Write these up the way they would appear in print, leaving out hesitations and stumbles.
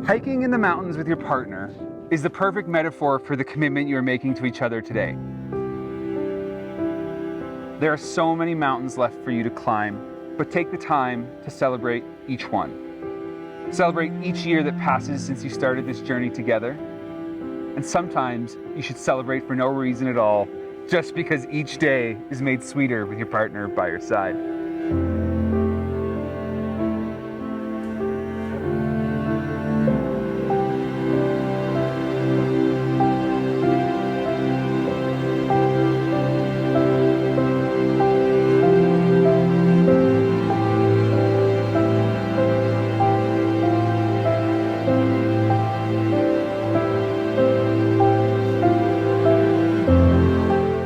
Hiking in the mountains with your partner is the perfect metaphor for the commitment you are making to each other today. There are so many mountains left for you to climb, but take the time to celebrate each one. Celebrate each year that passes since you started this journey together. And sometimes you should celebrate for no reason at all, just because each day is made sweeter with your partner by your side.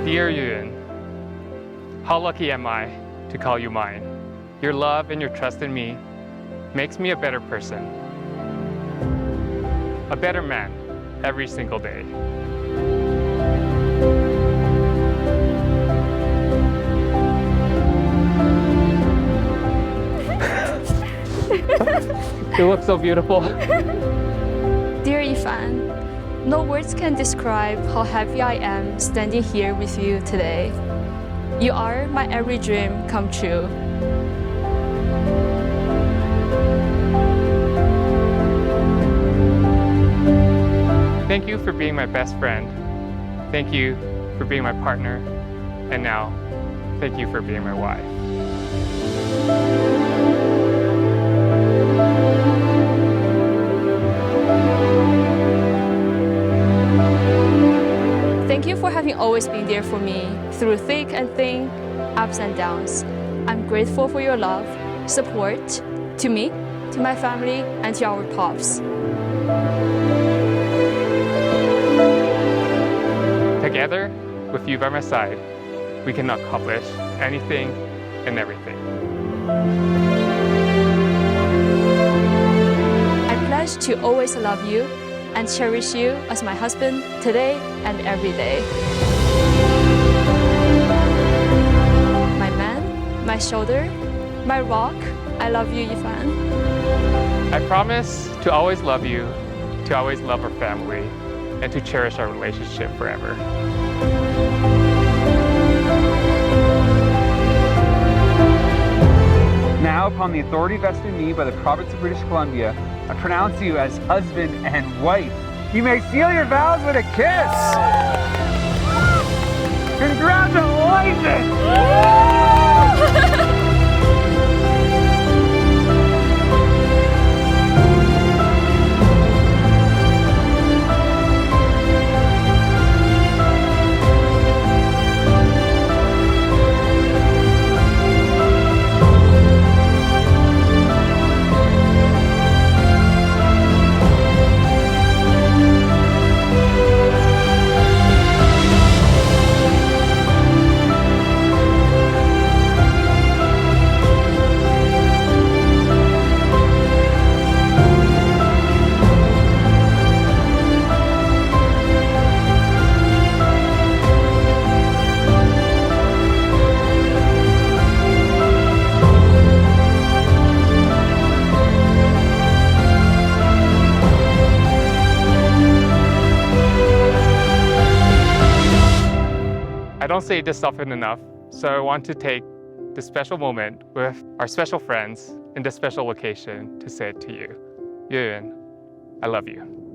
Dear Yifan, how lucky am I to call you mine? Your love and your trust in me makes me a better person, a better man every single day. You look so beautiful. Dear Yifan, no words can describe how happy I am standing here with you today. You are my every dream come true. Thank you for being my best friend. Thank you for being my partner. And now, thank you for being my wife. Thank you for having always been there for me through thick and thin, ups and downs. I'm grateful for your love, support to me, to my family, and to our pops. Together, with you by my side, we can accomplish anything and everything. I pledge to always love you and cherish you as my husband today and every day. My man, my shoulder, my rock, I love you, Yifan. I promise to always love you, to always love our family, and to cherish our relationship forever. Now, upon the authority vested in me by the province of British Columbia, I pronounce you as husband and wife. You may seal your vows with a kiss. Congratulations! I don't say this often enough, so I want to take this special moment with our special friends in this special location to say it to you. Yifan, I love you.